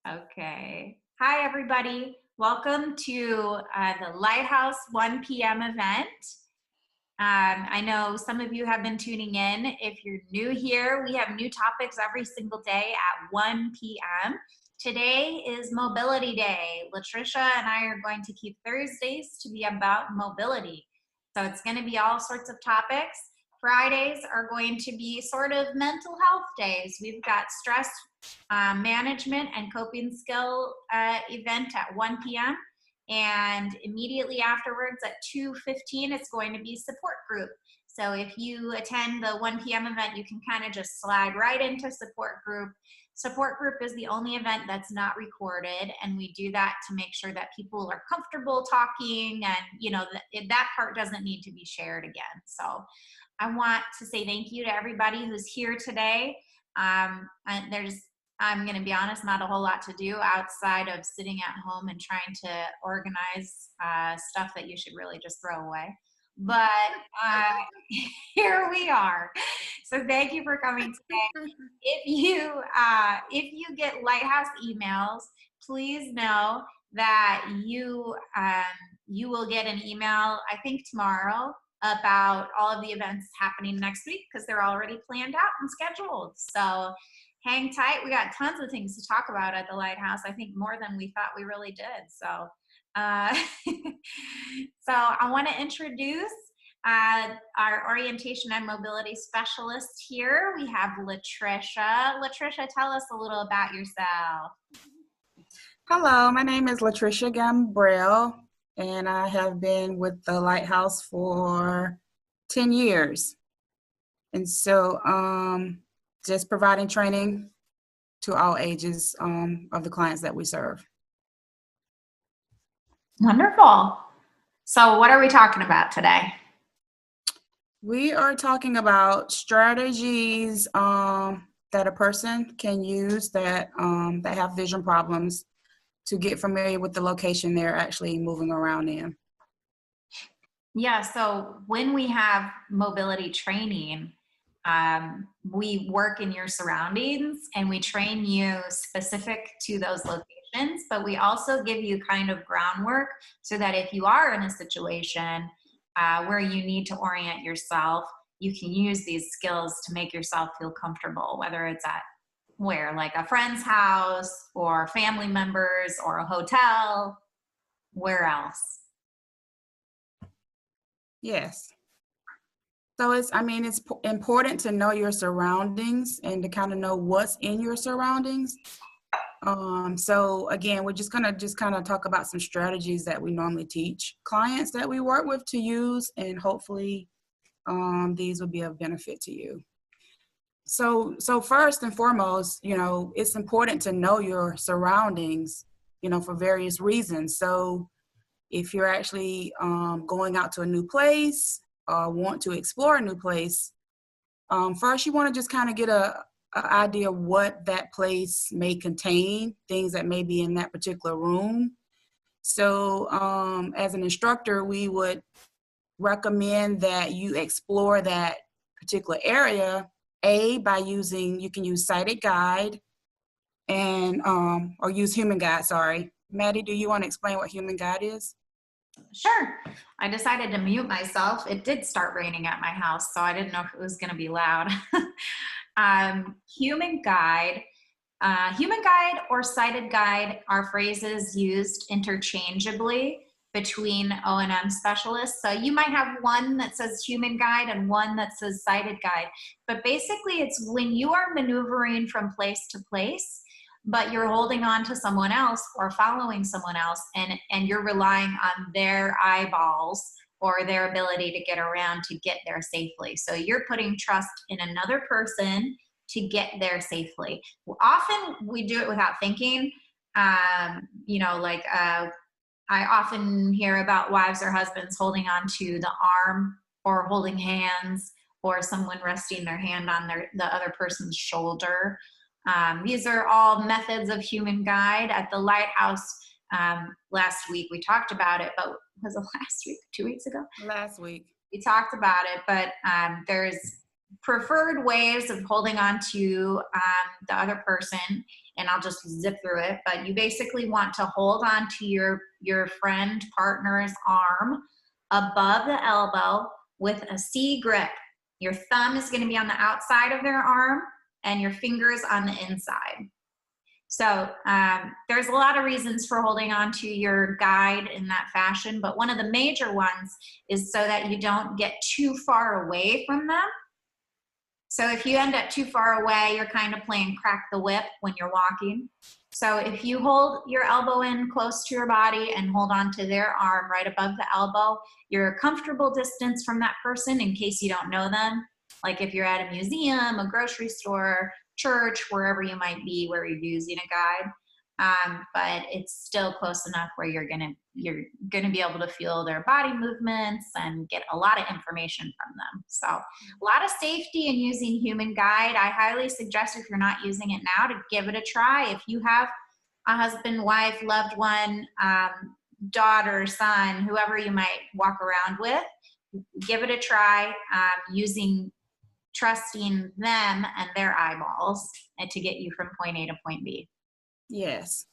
Okay. Hi, everybody. Welcome to the Lighthouse 1 p.m. event. I know some of you have been tuning in. If you're new here, we have new topics every single day at 1 p.m. Today is Mobility Day. Latricia and I are going to keep Thursdays to be about mobility. So it's going to be all sorts of topics. Fridays are going to be sort of mental health days. We've got stress management and coping skill event at 1 p.m. And immediately afterwards at 2:15, it's going to be support group. So if you attend the 1 p.m. event, you can kind of just slide right into support group. Support group is the only event that's not recorded, and we do that to make sure that people are comfortable talking, and that part doesn't need to be shared again. So I want to say thank you to everybody who's here today. And I'm going to be honest, not a whole lot to do outside of sitting at home and trying to organize stuff that you should really just throw away. But here we are. So thank you for coming today. If you get Lighthouse emails, please know that you will get an email, I think tomorrow, about all of the events happening next week because they're already planned out and scheduled. So hang tight. We got tons of things to talk about at the Lighthouse. I think more than we thought we really did. So, so I want to introduce our orientation and mobility specialist here. We have Latricia. Latricia, tell us a little about yourself. Hello, my name is Latricia Gambrell, and I have been with the Lighthouse for 10 years. And so just providing training to all ages of the clients that we serve. Wonderful. So what are we talking about today? We are talking about strategies that a person can use that have vision problems to get familiar with the location they're actually moving around in. Yeah, so when we have mobility training, we work in your surroundings and we train you specific to those locations, but we also give you kind of groundwork so that if you are in a situation where you need to orient yourself, you can use these skills to make yourself feel comfortable, whether it's at like a friend's house or family members or a hotel, where else? Yes. So it's important to know your surroundings and to kind of know what's in your surroundings. So again, we're just gonna kind of talk about some strategies that we normally teach clients that we work with to use, and hopefully these will be of benefit to you. So first and foremost, it's important to know your surroundings, for various reasons. So if you're actually going out to a new place or want to explore a new place, first you want to just kind of get an idea of what that place may contain, things that may be in that particular room. So as an instructor, we would recommend that you explore that particular area, by you can use sighted guide and or use human guide, sorry. Maddy, do you want to explain what human guide is? Sure. I decided to mute myself. It did start raining at my house, so I didn't know if it was going to be loud. Human guide or sighted guide are phrases used interchangeably between O&M specialists. So you might have one that says human guide and one that says sighted guide. But basically, it's when you are maneuvering from place to place, but you're holding on to someone else or following someone else, and you're relying on their eyeballs or their ability to get around to get there safely. So you're putting trust in another person to get there safely. Often we do it without thinking. I often hear about wives or husbands holding on to the arm or holding hands, or someone resting their hand on the other person's shoulder. These are all methods of human guide. At the Lighthouse last week, we talked about it, but was it last week, 2 weeks ago? Last week. We talked about it, but there's preferred ways of holding on to the other person. and I'll just zip through it. But you basically want to hold on to your friend, partner's arm above the elbow with a C grip. Your thumb is going to be on the outside of their arm and your fingers on the inside. So there's a lot of reasons for holding on to your guide in that fashion, but one of the major ones is so that you don't get too far away from them. So if you end up too far away, you're kind of playing crack the whip when you're walking. So if you hold your elbow in close to your body and hold on to their arm right above the elbow, you're a comfortable distance from that person in case you don't know them. Like if you're at a museum, a grocery store, church, wherever you might be where you're using a guide. But it's still close enough where you're gonna be able to feel their body movements and get a lot of information from them. So a lot of safety in using human guide. I highly suggest, if you're not using it now, to give it a try. If you have a husband, wife, loved one, daughter, son, whoever you might walk around with, give it a try, trusting them and their eyeballs and to get you from point A to point B. Yes.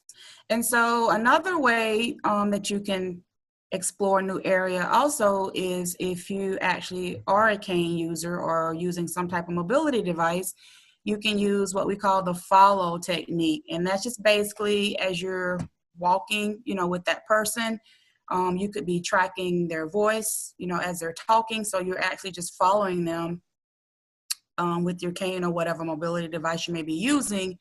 And so another way that you can explore a new area also is if you actually are a cane user or using some type of mobility device, you can use what we call the follow technique. And that's just basically as you're walking, with that person, you could be tracking their voice, as they're talking. So you're actually just following them with your cane or whatever mobility device you may be using,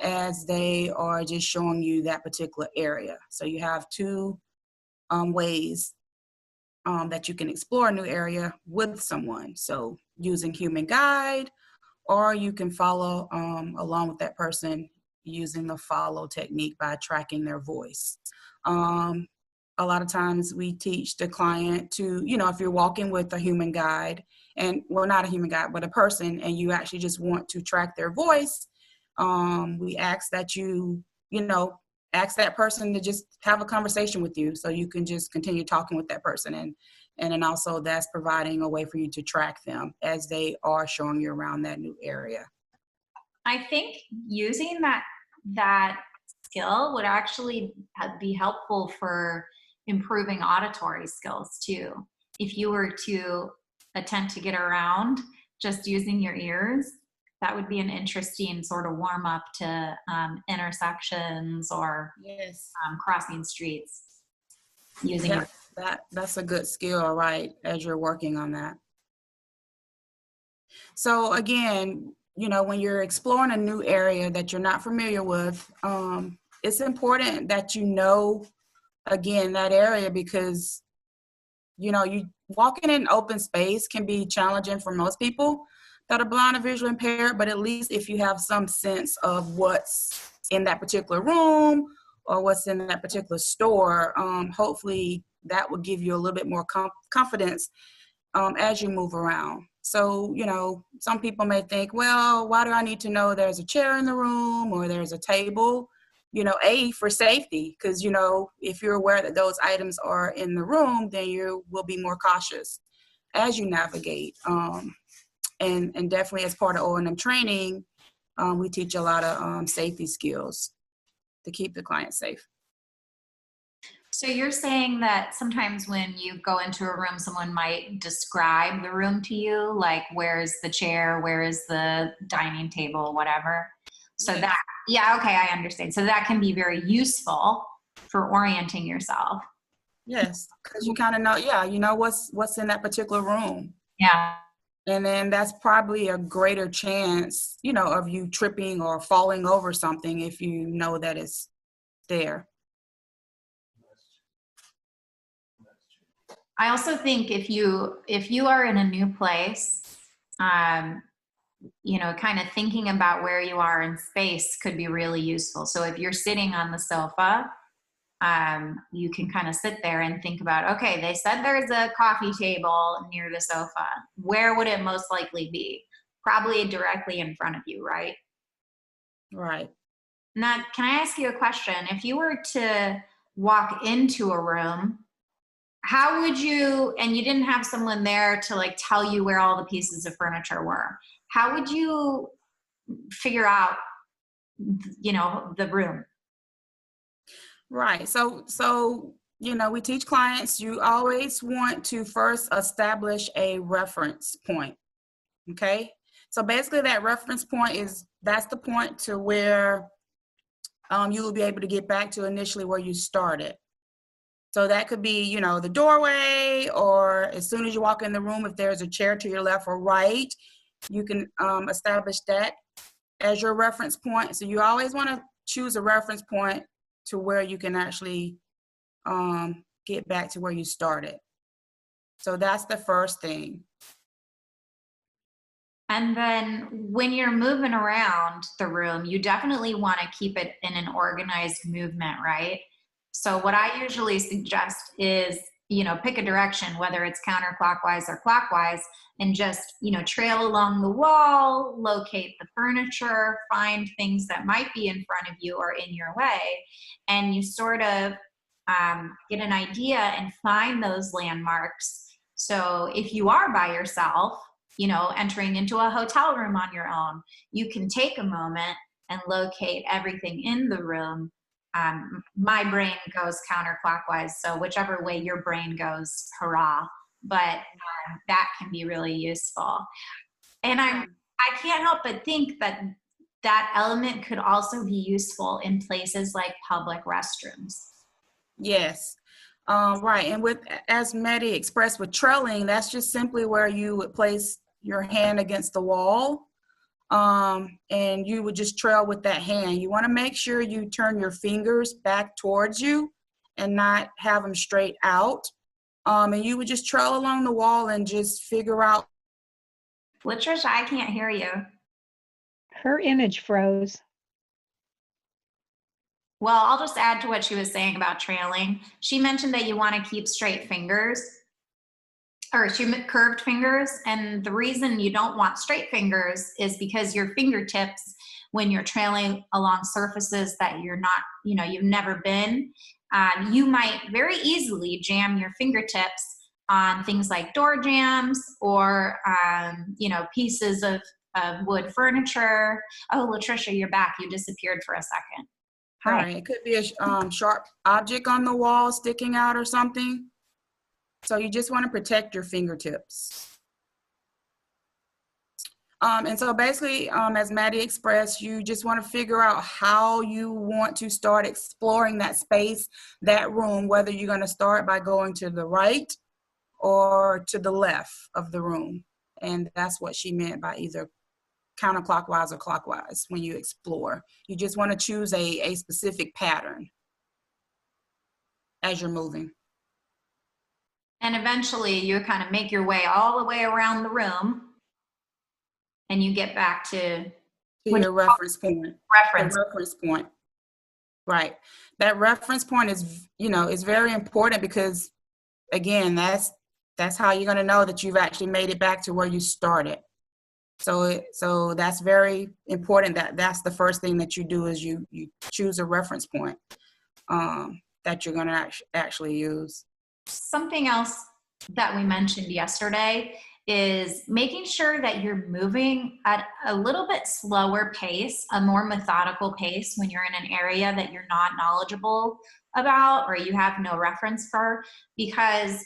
as they are just showing you that particular area. So you have two ways that you can explore a new area with someone. So using human guide, or you can follow along with that person using the follow technique by tracking their voice. A lot of times we teach the client to, if you're walking with a human guide, and well, not a human guide, but a person, and you actually just want to track their voice, we ask that you, ask that person to just have a conversation with you so you can just continue talking with that person. And then also that's providing a way for you to track them as they are showing you around that new area. I think using that skill would actually be helpful for improving auditory skills too. If you were to attempt to get around just using your ears, that would be an interesting sort of warm up to intersections or yes, crossing streets using that's a good skill, right, as you're working on that. So again, when you're exploring a new area that you're not familiar with, it's important that again, that area, because you walking in open space can be challenging for most people that are blind or visually impaired, but at least if you have some sense of what's in that particular room or what's in that particular store, hopefully that will give you a little bit more confidence as you move around. So, some people may think, well, why do I need to know there's a chair in the room or there's a table? For safety, because, if you're aware that those items are in the room, then you will be more cautious as you navigate. And definitely as part of O&M training, we teach a lot of safety skills to keep the client safe. So you're saying that sometimes when you go into a room, someone might describe the room to you, like where's the chair, where is the dining table, whatever. So yes. Okay, I understand. So that can be very useful for orienting yourself. Yes, because you kind of know, what's in that particular room. Yeah. And then that's probably a greater chance, of you tripping or falling over something if you know that it's there. I also think if you are in a new place, kind of thinking about where you are in space could be really useful. So if you're sitting on the sofa, you can kind of sit there and think about, okay, they said there's a coffee table near the sofa. Where would it most likely be? Probably directly in front of you, right? Right. Now, can I ask you a question? If you were to walk into a room, how would you, and you didn't have someone there to like tell you where all the pieces of furniture were, how would you figure out you know, the room. Right. So, you know, we teach clients, you always want to first establish a reference point. Okay. So basically that reference point that's the point to where you will be able to get back to initially where you started. So that could be, you know, the doorway, or as soon as you walk in the room, if there's a chair to your left or right, you can establish that as your reference point. So you always want to choose a reference point to where you can actually get back to where you started. So that's the first thing. And then when you're moving around the room, you definitely want to keep it in an organized movement, right? So what I usually suggest is, you know, pick a direction, whether it's counterclockwise or clockwise, and just, you know, trail along the wall, locate the furniture, find things that might be in front of you or in your way, and you sort of get an idea and find those landmarks. So if you are by yourself, you know, entering into a hotel room on your own, you can take a moment and locate everything in the room. My brain goes counterclockwise, so whichever way your brain goes, hurrah. But that can be really useful. And I can't help but think that that element could also be useful in places like public restrooms. Yes. Right. And with, as Maddy expressed with trailing, that's just simply where you would place your hand against the wall, and you would just trail with that hand. You want to make sure you turn your fingers back towards you and not have them straight out. And you would just trail along the wall and just figure out. Latricia, I can't hear you. Her image froze. Well, I'll just add to what she was saying about trailing. She mentioned that you want to keep straight fingers, or curved fingers. And the reason you don't want straight fingers is because your fingertips, when you're trailing along surfaces that you're not, you know, you've never been, you might very easily jam your fingertips on things like door jambs or, you know, pieces of wood furniture. Oh, Latricia, you're back. You disappeared for a second. All right. It could be a sharp object on the wall sticking out or something. So you just want to protect your fingertips. And so basically, as Maddy expressed, you just want to figure out how you want to start exploring that space, that room, whether you're going to start by going to the right or to the left of the room. And that's what she meant by either counterclockwise or clockwise when you explore. You just want to choose a specific pattern as you're moving. And eventually you kind of make your way all the way around the room and you get back to your reference point. Reference point. Right. That reference point is, you know, is very important because, again, that's how you're going to know that you've actually made it back to where you started. So that's very important. That's the first thing that you do is you choose a reference point that you're going to actually use. Something else that we mentioned yesterday is making sure that you're moving at a little bit slower pace, a more methodical pace when you're in an area that you're not knowledgeable about or you have no reference for, because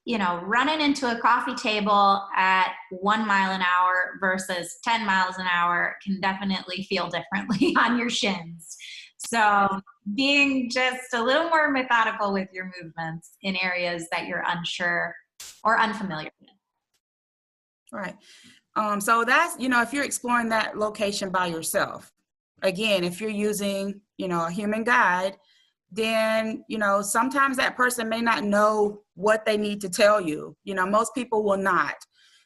you know, running into a coffee table at 1 mile an hour versus 10 miles an hour can definitely feel differently on your shins. So being just a little more methodical with your movements in areas that you're unsure or unfamiliar with. Right. So that's, you know, if you're exploring that location by yourself, again, if you're using, you know, a human guide, then, you know, sometimes that person may not know what they need to tell you. You know, most people will not.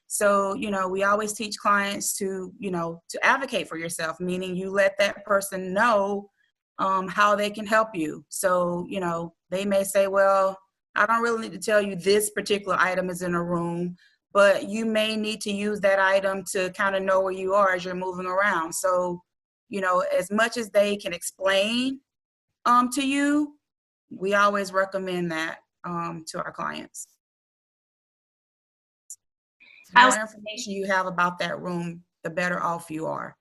So, you know, we always teach clients to, you know, to advocate for yourself, meaning you let that person know how they can help you. So, you know, they may say, well, I don't really need to tell you this particular item is in a room, but you may need to use that item to kind of know where you are as you're moving around. So, you know, as much as they can explain to you, we always recommend that to our clients. The more information you have about that room, the better off you are.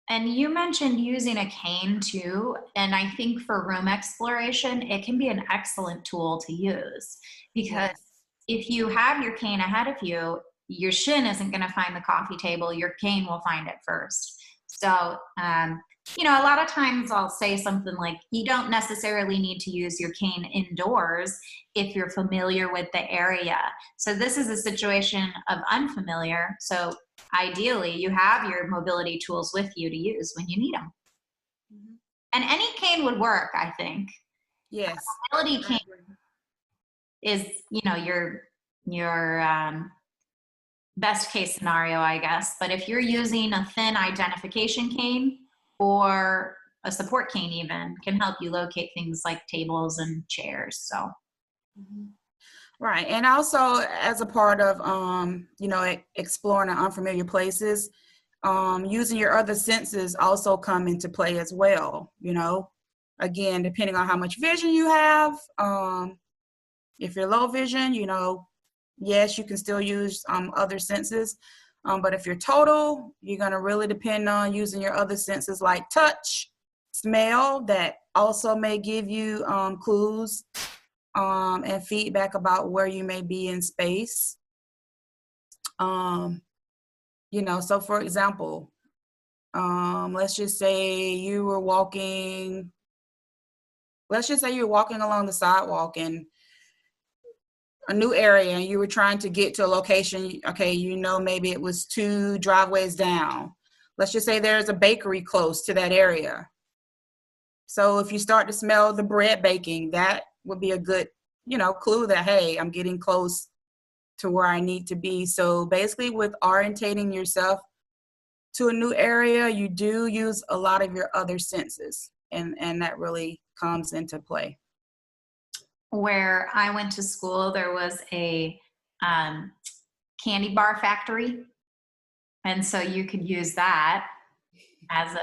And you mentioned using a cane too. And I think for room exploration, it can be an excellent tool to use because Yes. if you have your cane ahead of you, your shin isn't going to find the coffee table. Your cane will find it first. So, you know, a lot of times I'll say something like, you don't necessarily need to use your cane indoors if you're familiar with the area. So this is a situation of unfamiliar. So ideally, you have your mobility tools with you to use when you need them. Mhm. And any cane would work, I think. Yes. Mobility I cane agree. is, you know, your best case scenario, I guess. But if you're using a thin identification cane or a support cane even, can help you locate things like tables and chairs. So Mhm. Right. And also as a part of, you know, exploring unfamiliar places, using your other senses also come into play as well, you know, again, depending on how much vision you have. If you're low vision, you know, yes, you can still use other senses. But if you're total, you're going to really depend on using your other senses like touch, smell, that also may give you clues and feedback about where you may be in space. You know, so for example, let's just say you were walking, along the sidewalk in a new area and you were trying to get to a location. Okay, you know, maybe it was 2 driveways down. Let's just say there's a bakery close to that area. So if you start to smell the bread baking, that would be a good, you know, clue that, hey, I'm getting close to where I need to be. So basically with orientating yourself to a new area, you do use a lot of your other senses, and that really comes into play. where I went to school, there was a candy bar factory. And so you could use that as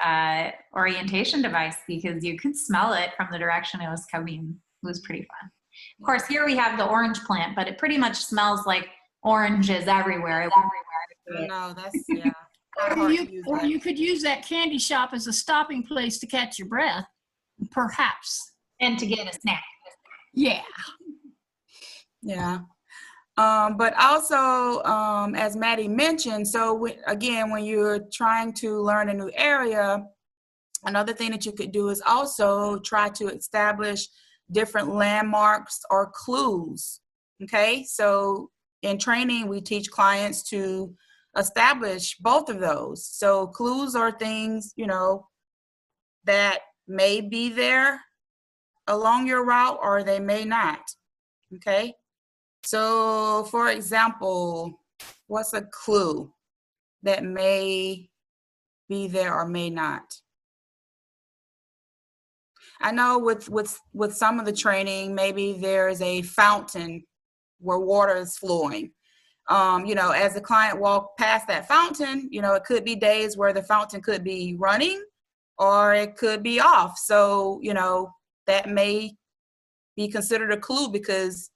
a orientation device because you could smell it from the direction it was coming. It was pretty fun. Of course, here we have the orange plant, but it pretty much smells like oranges everywhere. No, that's, yeah, kind of Or hard you, to use or that. you could use that candy shop as a stopping place to catch your breath, perhaps. And to get a snack. Yeah. Yeah. But also, as Maddy mentioned, so again, when you're trying to learn a new area, another thing that you could do is also try to establish different landmarks or clues. Okay, so in training, we teach clients to establish both of those. So clues are things, you know, that may be there along your route or they may not. Okay, so for example, what's a clue that may be there or may not? I know with some of the training, maybe there's a fountain where water is flowing. You know, as the client walk past that fountain, you know, it could be days where the fountain could be running or it could be off. So, you know, that may be considered a clue because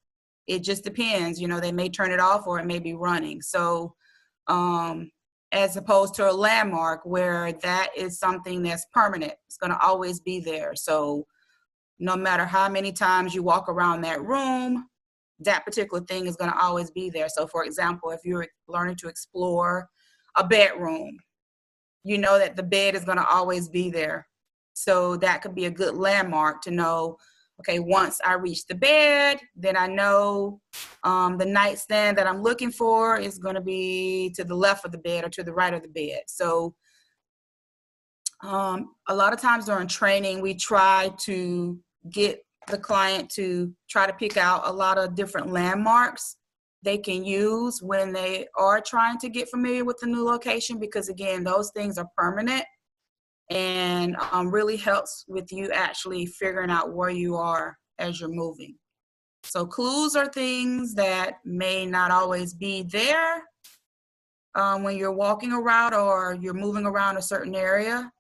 it just depends. You know, they may turn it off or it may be running. So, as opposed to a landmark where that is something that's permanent. It's going to always be there. So no matter how many times you walk around that room, that particular thing is going to always be there. So for example, if you're learning to explore a bedroom, you know that the bed is going to always be there. So that could be a good landmark to know, okay, once I reach the bed, then I know the nightstand that I'm looking for is going to be to the left of the bed or to the right of the bed. So a lot of times during training, we try to get the client to try to pick out a lot of different landmarks they can use when they are trying to get familiar with the new location, because again, those things are permanent and really helps with you actually figuring out where you are as you're moving. So clues are things that may not always be there when you're walking around or you're moving around a certain area,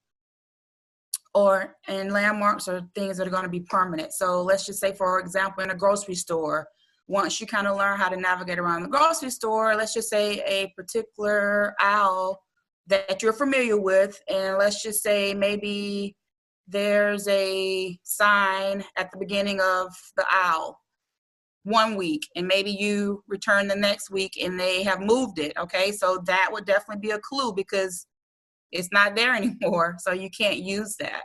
and landmarks are things that are going to be permanent. So let's just say, for example, in a grocery store, once you kind of learn how to navigate around the grocery store, let's just say a particular aisle that you're familiar with, and let's just say maybe there's a sign at the beginning of the aisle one week, and maybe you return the next week and they have moved it. Okay, so that would definitely be a clue because it's not there anymore, so you can't use that.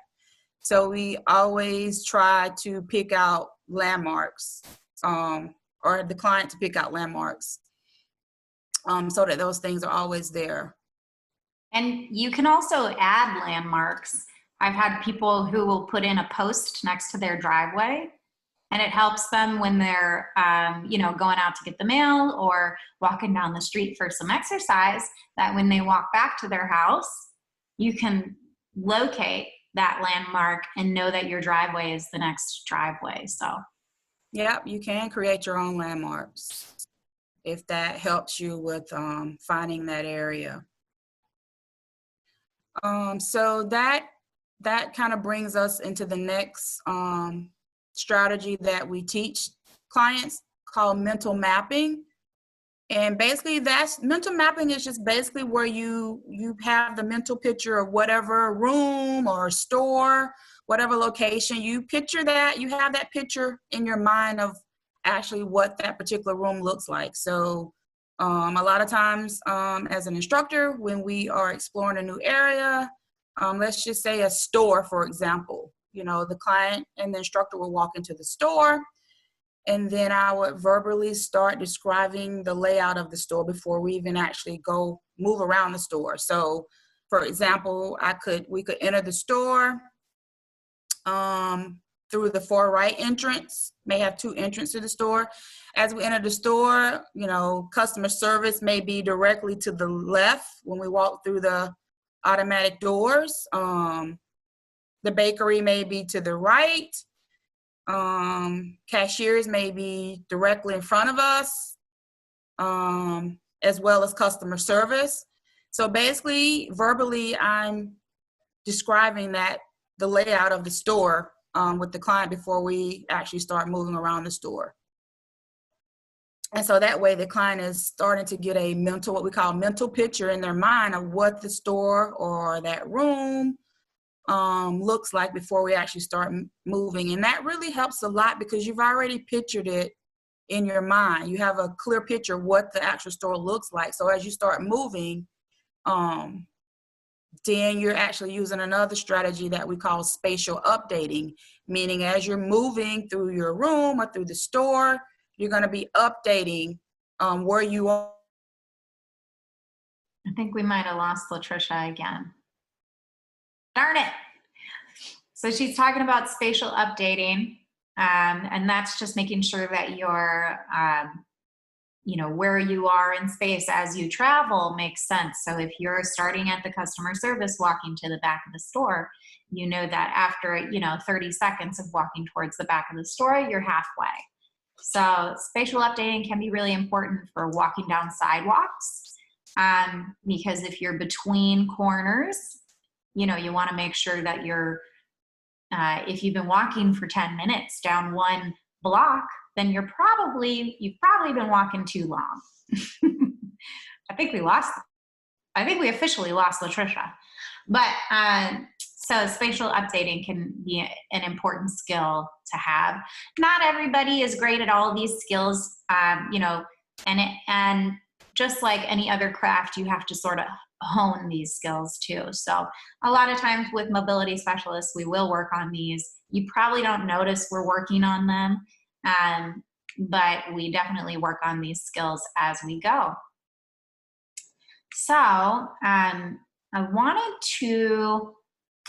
So we always try to pick out landmarks, or the client to pick out landmarks, so that those things are always there. And you can also add landmarks. I've had people who will put in a post next to their driveway, and it helps them when they're, going out to get the mail or walking down the street for some exercise, that when they walk back to their house, you can locate that landmark and know that your driveway is the next driveway. So, yeah, you can create your own landmarks if that helps you with finding that area. So that kind of brings us into the next strategy that we teach clients, called mental mapping. And basically mental mapping is just basically where you have the mental picture of whatever room or store, whatever location. You picture that, you have that picture in your mind of actually what that particular room looks like. So a lot of times as an instructor, when we are exploring a new area, let's just say a store, for example, the client and the instructor will walk into the store, and then I would verbally start describing the layout of the store before we even actually go move around the store. So for example, we could enter the store through the far right entrance, may have two entrances to the store. As we enter the store, customer service may be directly to the left when we walk through the automatic doors. The bakery may be to the right. Cashiers may be directly in front of us, as well as customer service. So basically, verbally, I'm describing the layout of the store with the client before we actually start moving around the store. And so that way the client is starting to get what we call mental picture in their mind of what the store or that room looks like before we actually start moving. And that really helps a lot because you've already pictured it in your mind. You have a clear picture of what the actual store looks like. So as you start moving, then you're actually using another strategy that we call spatial updating, meaning as you're moving through your room or through the store, you're going to be updating where you are. I think we might have lost Latricia again. Darn it. So she's talking about spatial updating, and that's just making sure that you're, where you are in space as you travel makes sense. So if you're starting at the customer service, walking to the back of the store, you know that after, 30 seconds of walking towards the back of the store, you're halfway. So spatial updating can be really important for walking down sidewalks, because if you're between corners, you want to make sure that you're, if you've been walking for 10 minutes down one block, then you've probably been walking too long. I think we officially lost Latricia. But so spatial updating can be an important skill to have. Not everybody is great at all these skills, and just like any other craft, you have to sort of hone these skills too. So a lot of times with mobility specialists, we will work on these. You probably don't notice we're working on them, but we definitely work on these skills as we go. So I wanted to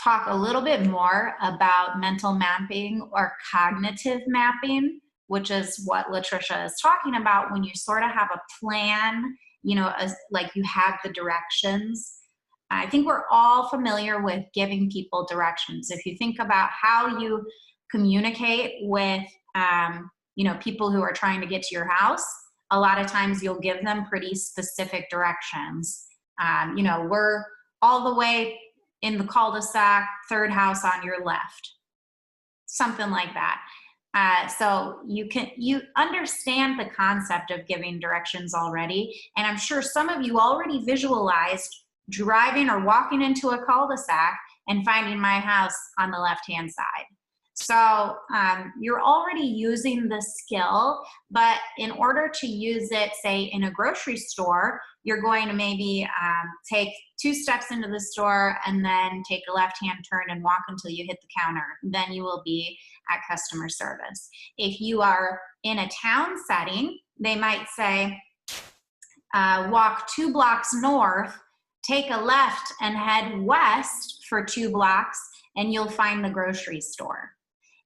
talk a little bit more about mental mapping or cognitive mapping, which is what Latricia is talking about when you sort of have a plan, like you have the directions. I think we're all familiar with giving people directions. If you think about how you communicate with, people who are trying to get to your house, a lot of times you'll give them pretty specific directions. We're all the way in the cul-de-sac, third house on your left, something like that. So you understand the concept of giving directions already, and I'm sure some of you already visualized driving or walking into a cul-de-sac and finding my house on the left-hand side. So you're already using the skill, but in order to use it, say in a grocery store, you're going to maybe take 2 steps into the store and then take a left-hand turn and walk until you hit the counter. Then you will be at customer service. If you are in a town setting, they might say, walk 2 blocks north, take a left and head west for 2 blocks, and you'll find the grocery store.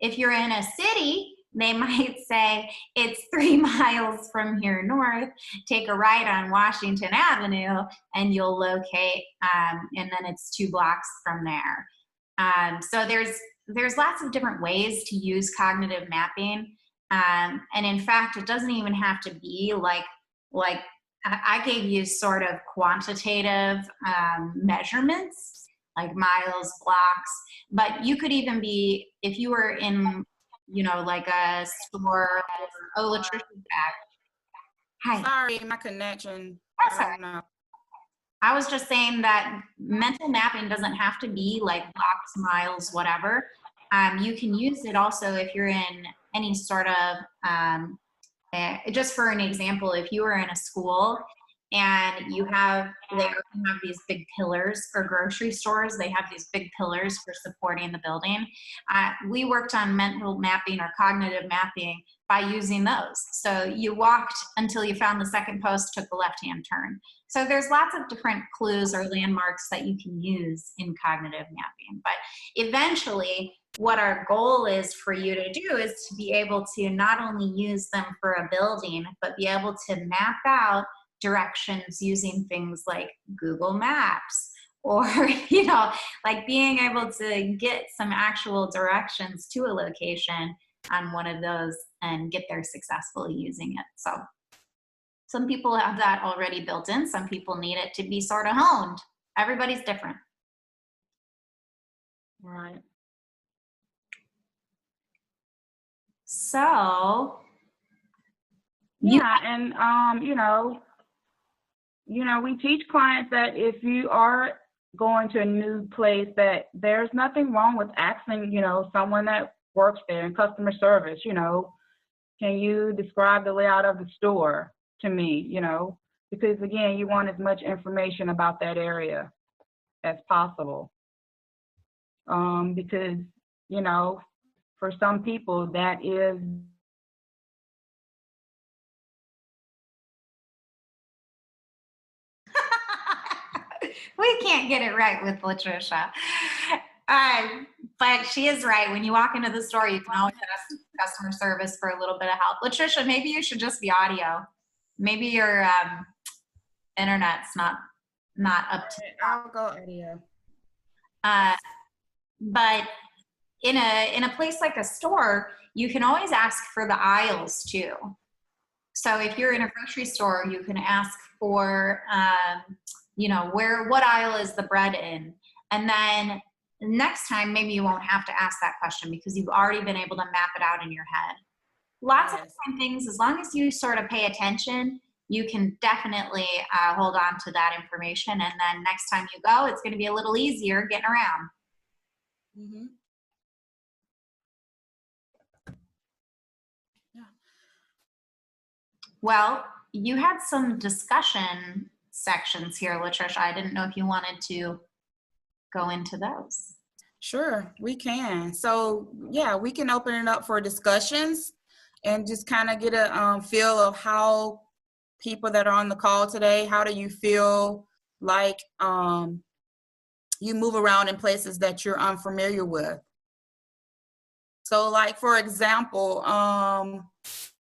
If you're in a city, they might say it's 3 miles from here north, take a right on Washington Avenue, and you'll locate, and then it's 2 blocks from there. So there's lots of different ways to use cognitive mapping. And in fact, it doesn't even have to be like I gave you sort of quantitative measurements, like miles, blocks, but you could even be, if you were in, you know, like a store, oh, Latricia's back. Hi. Sorry, my connection. That's I all right. don't know. I was just saying that mental mapping doesn't have to be like blocks, miles, whatever. You can use it also if you're in any sort of, just for an example, if you were in a school and they have these big pillars, or grocery stores, they have these big pillars for supporting the building. We worked on mental mapping or cognitive mapping by using those. So you walked until you found the second post, took a left-hand turn. So there's lots of different clues or landmarks that you can use in cognitive mapping. But eventually, what our goal is for you to do is to be able to not only use them for a building, but be able to map out directions using things like Google Maps, or, you know, like being able to get some actual directions to a location on one of those and get there successfully using it. So some people have that already built in. Some people need it to be sort of honed. Everybody's different. Right. So, Yeah, and we teach clients that if you are going to a new place, that there's nothing wrong with asking, someone that works there in customer service, can you describe the layout of the store to me, because again, you want as much information about that area as possible. Because, for some people that is we can't get it right with Latricia. But she is right. When you walk into the store, you can always ask customer service for a little bit of help. Latricia, maybe you should just be audio. Maybe your internet's not up to. I'll go audio. But in a place like a store, you can always ask for the aisles too. So if you're in a grocery store, you can ask for what aisle is the bread in, and then next time maybe you won't have to ask that question because you've already been able to map it out in your head. Lots of different things. As long as you sort of pay attention, you can definitely hold on to that information, and then next time you go, it's going to be a little easier getting around. Mm-hmm. Yeah. Well, you had some discussion sections here, Latricia. I didn't know if you wanted to go into those. Sure, we can. So yeah, we can open it up for discussions and just kind of get a feel of how people that are on the call today, how do you feel like you move around in places that you're unfamiliar with? So like, for example,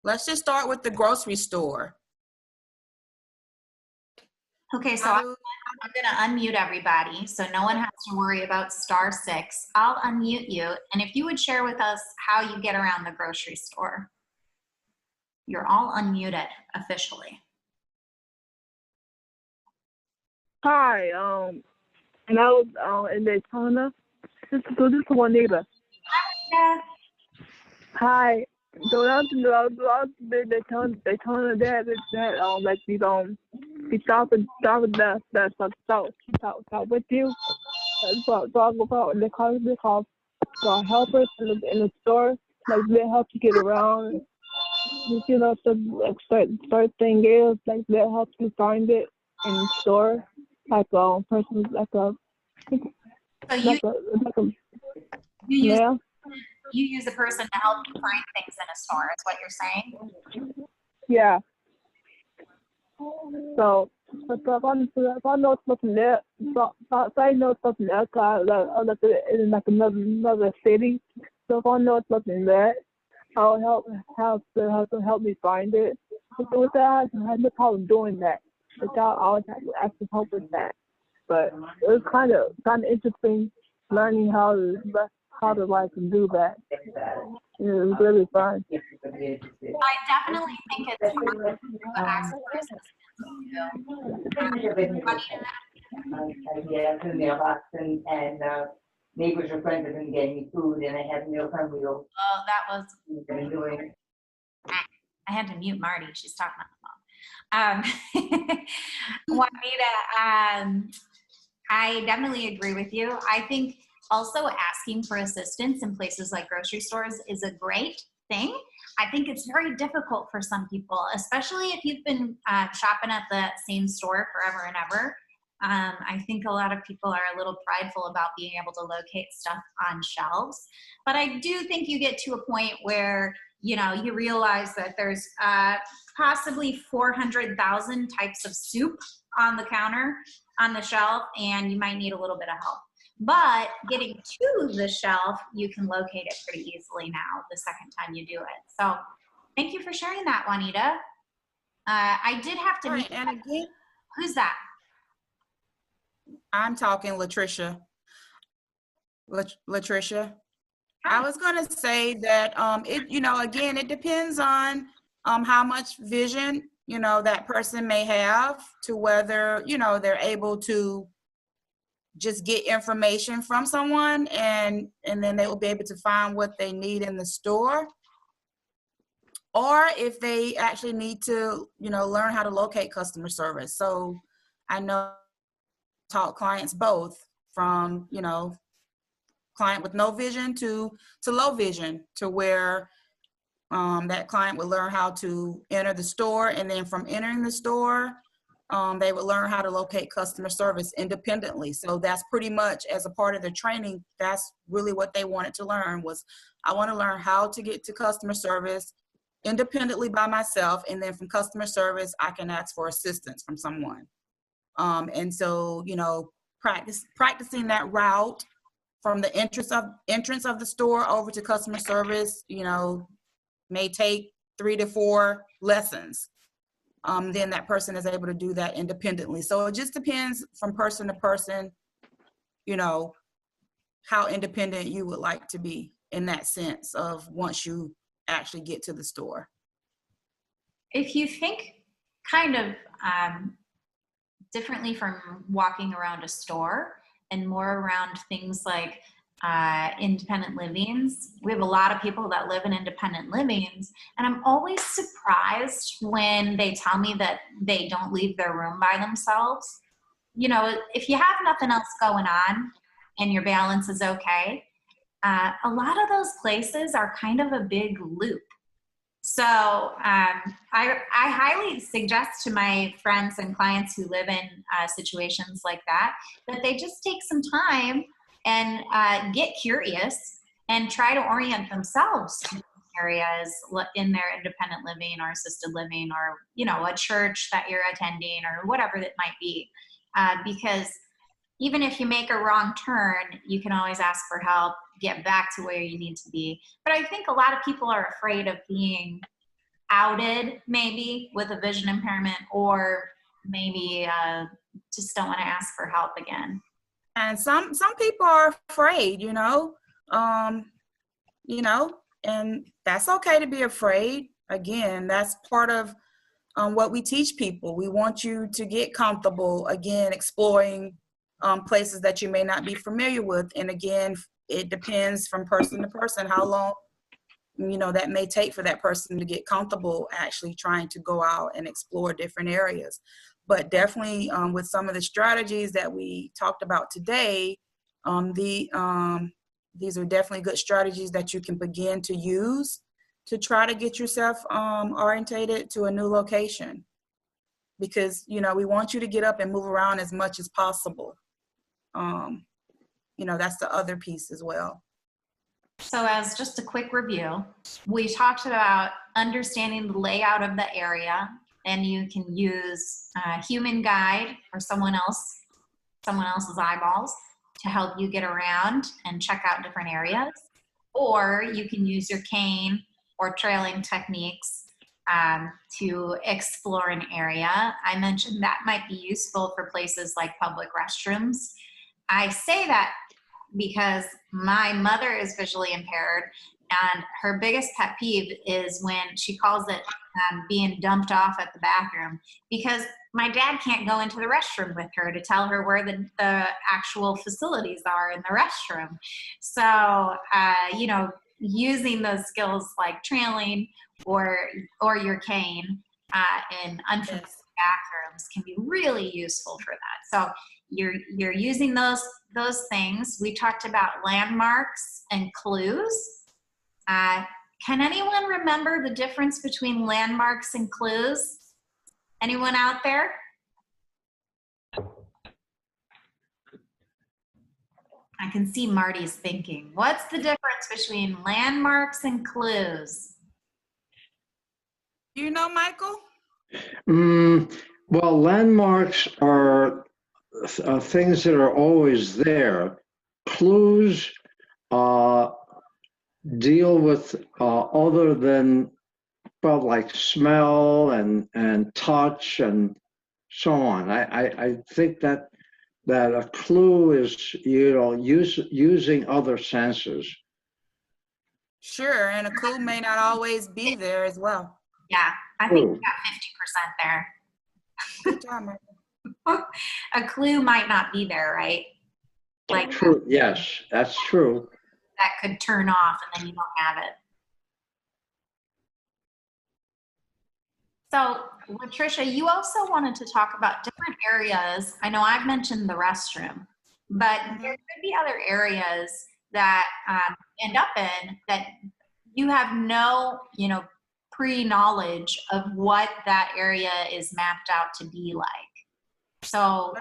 let's just start with the grocery store. Okay, so I'm going to unmute everybody so no one has to worry about *6. I'll unmute you, and if you would share with us how you get around the grocery store. You're all unmuted officially. Hi, and I was in Daytona. This is one neighbor. Yeah. Hi. So I was in Daytona there. That like these she start with you. So they call helpers in the store. Like they help you get around. You know, the like, third thing is like they help you find it in the store. Like person like a So you use yeah. you use a person to help you find things in a store, is what you're saying? Yeah. So, if I know something there, so if I know something else, I look at it in like another city. So if I know something there, I'll help help me find it. So with that, I had no problem doing that. But I always have to ask for help with that. But it was kind of interesting learning how to like do that. It was really fun. I definitely think it's fun to ask for assistance. Yeah, to the mailbox and neighbors or friends have been getting me food and I have Meals on Wheels. Oh, that was. Been doing. I had to mute Marty. She's talking on the phone. Juanita, I definitely agree with you. I think also asking for assistance in places like grocery stores is a great thing. I think it's very difficult for some people, especially if you've been shopping at the same store forever and ever. I think a lot of people are a little prideful about being able to locate stuff on shelves. But I do think you get to a point where, you know, you realize that there's possibly 400,000 types of soup on the counter, on the shelf, and you might need a little bit of help. But getting to the shelf, you can locate it pretty easily now the second time you do it. So thank you for sharing that, Juanita. I did have to meet. And again, Who's that? I'm talking Latricia. Latricia. I was going to say that it, you know, again, it depends on how much vision, you know, that person may have to whether, you know, they're able to just get information from someone and then they will be able to find what they need in the store, or if they actually need to, you know, learn how to locate customer service. So I know taught clients both from, you know, client with no vision to low vision, to where that client would learn how to enter the store, and then from entering the store, they would learn how to locate customer service independently. So that's pretty much, as a part of their training, that's really what they wanted to learn was, I want to learn how to get to customer service independently by myself, and then from customer service, I can ask for assistance from someone. And so, you know, practicing that route from the entrance of the store over to customer service, you know, may take 3 to 4 lessons. Then that person is able to do that independently. So it just depends from person to person, you know, how independent you would like to be in that sense of once you actually get to the store. If you think kind of differently from walking around a store and more around things like independent livings. We have a lot of people that live in independent livings, and I'm always surprised when they tell me that they don't leave their room by themselves. You know, if you have nothing else going on and your balance is okay, a lot of those places are kind of a big loop. So I highly suggest to my friends and clients who live in situations like that they just take some time and get curious and try to orient themselves to areas in their independent living or assisted living, or, you know, a church that you're attending or whatever it might be. Because even if you make a wrong turn, you can always ask for help, get back to where you need to be. But I think a lot of people are afraid of being outed, maybe with a vision impairment, or maybe just don't want to ask for help again. And some people are afraid, you know, and that's okay to be afraid. Again, that's part of what we teach people. We want you to get comfortable, again, exploring places that you may not be familiar with. And again, it depends from person to person how long, you know, that may take for that person to get comfortable actually trying to go out and explore different areas. but definitely with some of the strategies that we talked about today, these are definitely good strategies that you can begin to use to try to get yourself orientated to a new location. Because, you know, we want you to get up and move around as much as possible. You know, that's the other piece as well. So as just a quick review, we talked about understanding the layout of the area, and you can use a human guide or someone else's eyeballs to help you get around and check out different areas. Or you can use your cane or trailing techniques to explore an area. I mentioned that might be useful for places like public restrooms. I say that because my mother is visually impaired, and her biggest pet peeve is when she calls it being dumped off at the bathroom, because my dad can't go into the restroom with her to tell her where the actual facilities are in the restroom. So, you know, using those skills like trailing or your cane in unfamiliar bathrooms can be really useful for that. So you're using those things. We talked about landmarks and clues. Can anyone remember the difference between landmarks and clues? Anyone out there? I can see Marty's thinking. What's the difference between landmarks and clues? You know, Michael? Well, landmarks are things that are always there. Clues deal with other than, well, like smell and touch and so on. I think that a clue is, you know, using other senses. Sure, and a clue may not always be there as well. Yeah, I think we got 50% there. Good job, Michael. A clue might not be there, right? Like True. Yes, that's true. that could turn off and then you don't have it. So, Latricia, you also wanted to talk about different areas. I know I've mentioned the restroom, but there could be other areas that end up in that you have no, you know, pre-knowledge of what that area is mapped out to be like. So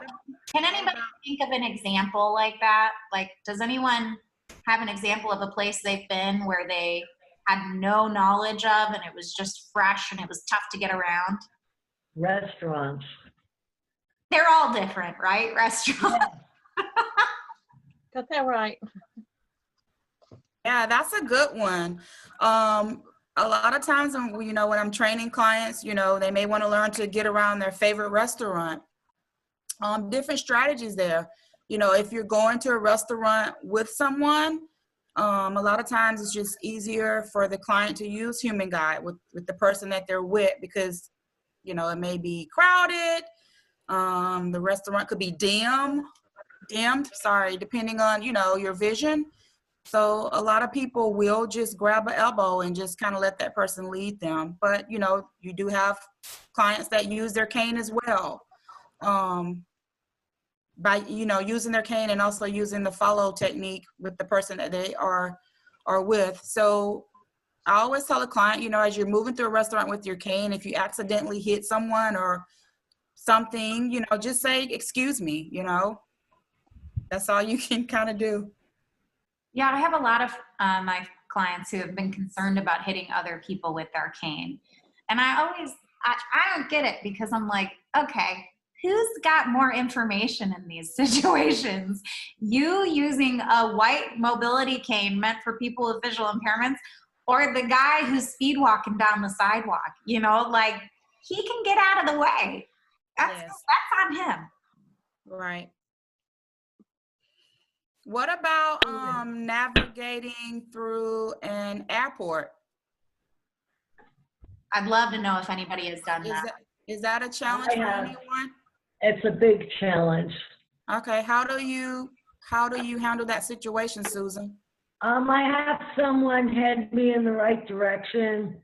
can anybody think of an example like that? Like, does anyone have an example of a place they've been where they had no knowledge of and it was just fresh and it was tough to get around? Restaurants. They're all different, right? Restaurants. Got that right. Yeah, that's a good one. A lot of times, when I'm training clients, you know, they may want to learn to get around their favorite restaurant. Different strategies there. You know, if you're going to a restaurant with someone, a lot of times it's just easier for the client to use human guide with the person that they're with, because, you know, it may be crowded. The restaurant could be dimmed, depending on, you know, your vision. So a lot of people will just grab an elbow and just kind of let that person lead them. But, you know, you do have clients that use their cane as well. By, you know, using their cane and also using the follow technique with the person that they are with. So I always tell a client, you know, as you're moving through a restaurant with your cane, if you accidentally hit someone or something, you know, just say, excuse me, you know. That's all you can kind of do. Yeah, I have a lot of my clients who have been concerned about hitting other people with their cane. And I don't get it, because I'm like, okay, who's got more information in these situations? You using a white mobility cane meant for people with visual impairments, or the guy who's speed walking down the sidewalk? You know, like, he can get out of the way. That's on him. Right. What about navigating through an airport? I'd love to know if anybody has done that. Is that a challenge for anyone? It's a big challenge. Okay, how do you handle that situation, Susan? I have someone head me in the right direction,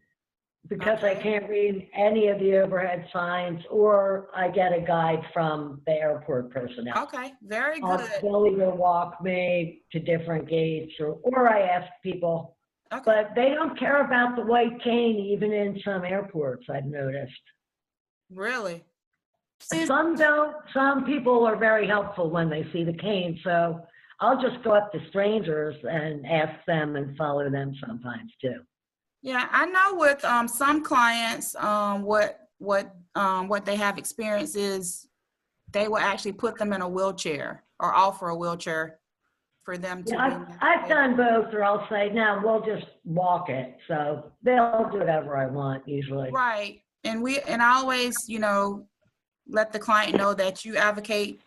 because I Okay. can't read any of the overhead signs, or I get a guide from the airport personnel. Okay, very They'll good. either walk me to different gates, or I ask people. Okay, But they don't care about the white cane, even in some airports, I've noticed. really? Some don't. Some people are very helpful when they see the cane, so I'll just go up to strangers and ask them and follow them sometimes too. Yeah, I know with some clients, what they have experienced is they will actually put them in a wheelchair or offer a wheelchair for them to Yeah, be. I've done both, or I'll say, no, we'll just walk it. So they'll do whatever I want usually. Right, and I always, let the client know that you advocate,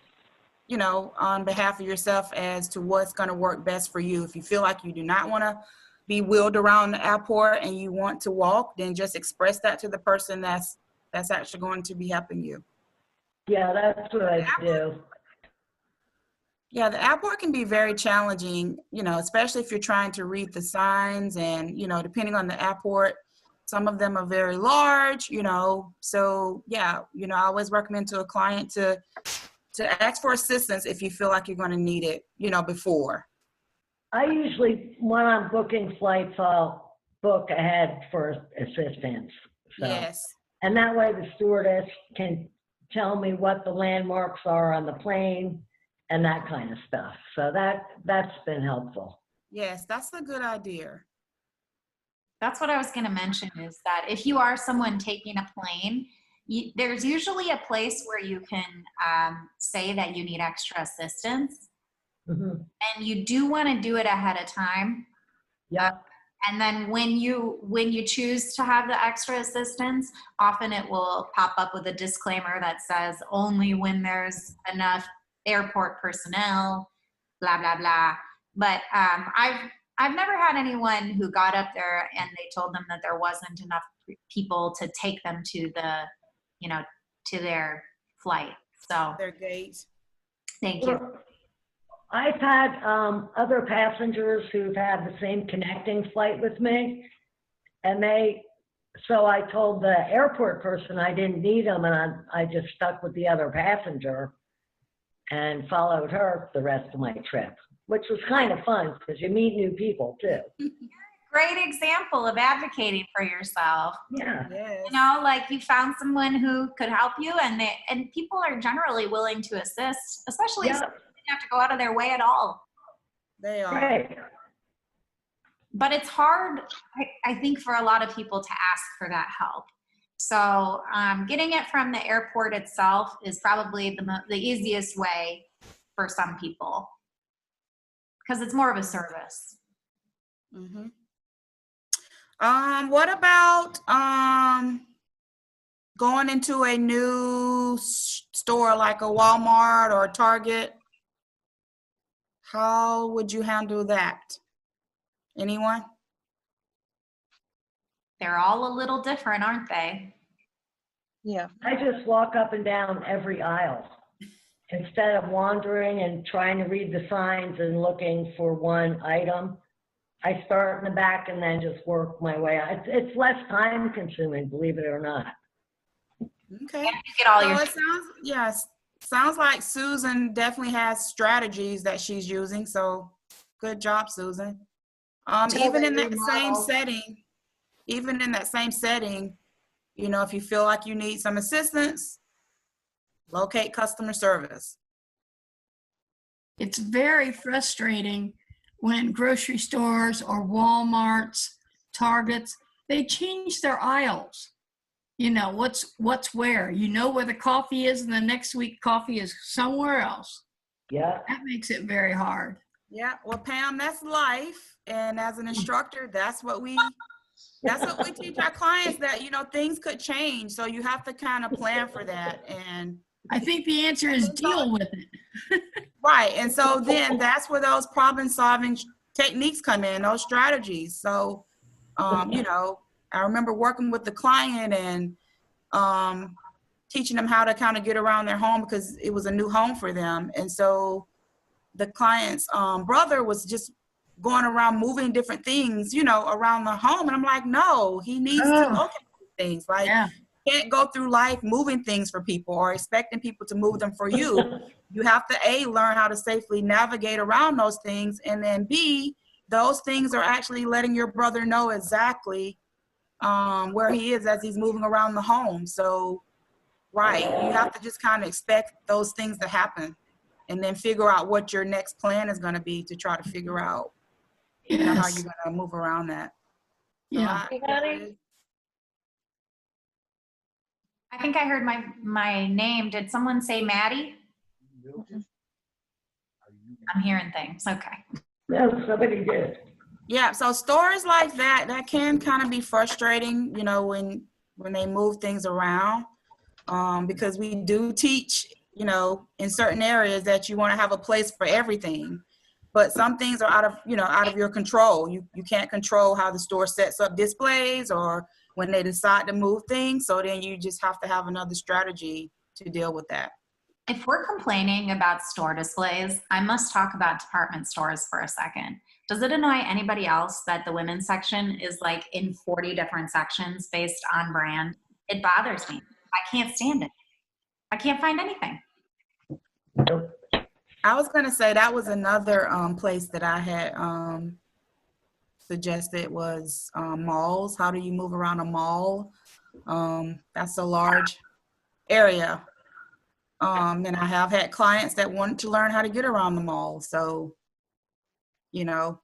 on behalf of yourself as to what's going to work best for you. If you feel like you do not want to be wheeled around the airport and you want to walk, then just express that to the person that's actually going to be helping you. Yeah, that's what I do. Yeah, the airport can be very challenging, especially if you're trying to read the signs and, depending on the airport, some of them are very large, so yeah, I always recommend to a client to ask for assistance if you feel like you're going to need it, before. I usually, when I'm booking flights, I'll book ahead for assistance. So, Yes. and that way the stewardess can tell me what the landmarks are on the plane and that kind of stuff. So that's been helpful. Yes, that's a good idea. That's what I was going to mention, is that if you are someone taking a plane, there's usually a place where you can say that you need extra assistance. Mhm. And you do want to do it ahead of time. Yeah. And then when you choose to have the extra assistance, often it will pop up with a disclaimer that says only when there's enough airport personnel, blah, blah, blah. But I've never had anyone who got up there and they told them that there wasn't enough people to take them to to their flight. So Their gates. thank you. I've had other passengers who've had the same connecting flight with me, and so I told the airport person I didn't need them, and I just stuck with the other passenger and followed her the rest of my trip, which was kind of fun because you meet new people too. Great example of advocating for yourself. Yeah. Yes. Like you found someone who could help you, and people are generally willing to assist, especially if Yeah. they don't have to go out of their way at all. They are. Right. But it's hard, I think, for a lot of people to ask for that help. So getting it from the airport itself is probably the easiest way for some people, because it's more of a service. Mm-hmm. What about going into a new store like a Walmart or a Target? How would you handle that? Anyone? They're all a little different, aren't they? Yeah. I just walk up and down every aisle instead of wandering and trying to read the signs and looking for one item. I start in the back and then just work my way out. It's less time consuming, believe it or not. Okay. You get all So your sounds like Susan definitely has strategies that she's using. So good job, Susan. Even in that same setting, if you feel like you need some assistance, locate customer service. It's very frustrating when grocery stores or Walmarts, Targets, they change their aisles. What's where. Where the coffee is, and the next week coffee is somewhere else. Yeah. That makes it very hard. Yeah, well, Pam, that's life. And as an instructor, that's what we teach our clients, that, things could change. So you have to kind of plan for that. And I think the answer is deal with it. right. And so then that's where those problem solving techniques come in, those strategies. So, I remember working with the client and teaching them how to kind of get around their home because it was a new home for them. And so the client's brother was just going around moving different things, around the home. And I'm like, no, he needs to locate things. Like, Yeah. you can't go through life moving things for people or expecting people to move them for you. You have to A, learn how to safely navigate around those things, and then B, those things are actually letting your brother know exactly where he is as he's moving around the home. So, right, you have to just kind of expect those things to happen and then figure out what your next plan is going to be to try to figure out, you know, how Yes. you're going to move around that. So Yeah. I think I heard my name. Did someone say Maddie? I'm hearing things. Okay. No, somebody did. Yeah, so stories like that can kind of be frustrating, you know, when they move things around, because we do teach, you know, in certain areas that you want to have a place for everything, but some things are out of your control. You can't control how the store sets up displays or when they decide to move things, so then you just have to have another strategy to deal with that. If we're complaining about store displays, I must talk about department stores for a second. Does it annoy anybody else that the women's section is like in 40 different sections based on brand? It bothers me. I can't stand it. I can't find anything. I was going to say that was another place that I had suggested was malls. How do you move around a mall? That's a large area. And I have had clients that wanted to learn how to get around the mall. So, you know,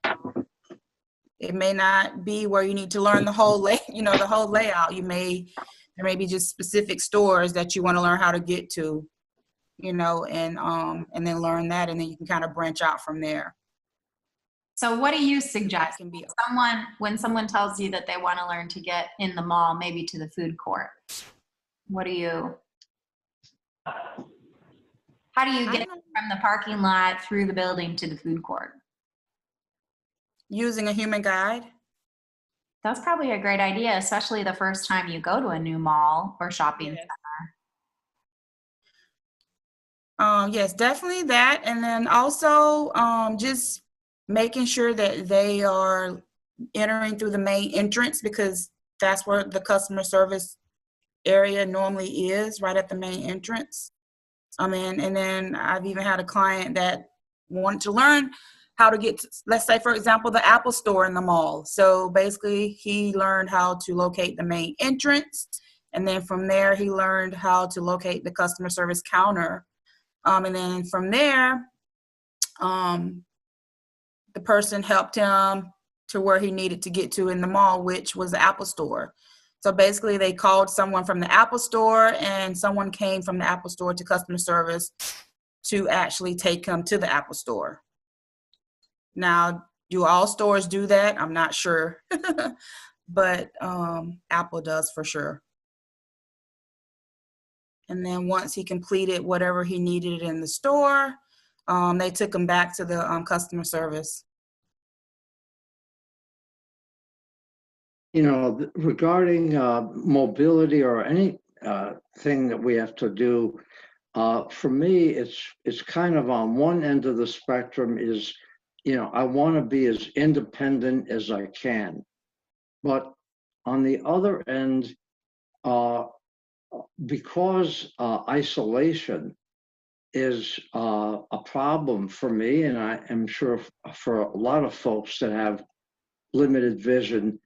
it may not be where you need to learn the whole the whole layout. There may be just specific stores that you want to learn how to get to, you know, and then learn that, and then you can kind of branch out from there. So what do you suggest? Can be When someone tells you that they want to learn to get in the mall, maybe to the food court, how do you get from the parking lot through the building to the food court? Using a human guide. That's probably a great idea, especially the first time you go to a new mall or shopping center. Yes, definitely that. And then also just making sure that they are entering through the main entrance, because that's where the customer service area normally is, right at the main entrance. And then I've even had a client that wanted to learn how to get to, let's say, for example, the Apple store in the mall. So basically he learned how to locate the main entrance. And then from there, he learned how to locate the customer service counter. And then from there, the person helped him to where he needed to get to in the mall, which was the Apple store. So basically they called someone from the Apple store, and someone came from the Apple store to customer service to actually take him to the Apple store. Now, do all stores do that? I'm not sure, but Apple does for sure. And then once he completed whatever he needed in the store, they took him back to the customer service. You know, regarding mobility or any thing that we have to do, for me, it's kind of on one end of the spectrum is, you know, I want to be as independent as I can. But on the other end, because isolation is a problem for me, and I am sure for a lot of folks that have limited vision,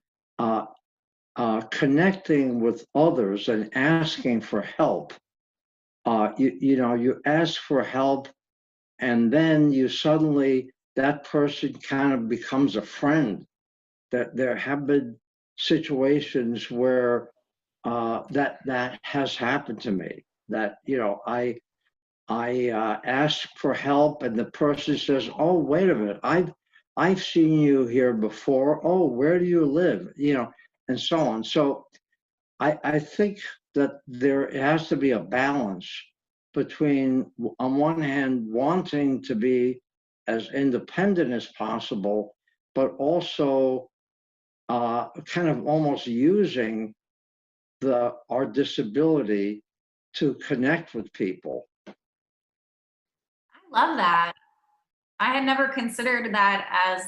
connecting with others and asking for help. You ask for help, and then you suddenly, that person kind of becomes a friend. That there have been situations where that has happened to me. That, you know, I ask for help, and the person says, "Oh, wait a minute, I've seen you here before. Oh, where do you live?" You know, and so on. So I think that there has to be a balance between, on one hand, wanting to be as independent as possible, but also kind of almost using our disability to connect with people. I love that. I had never considered that as,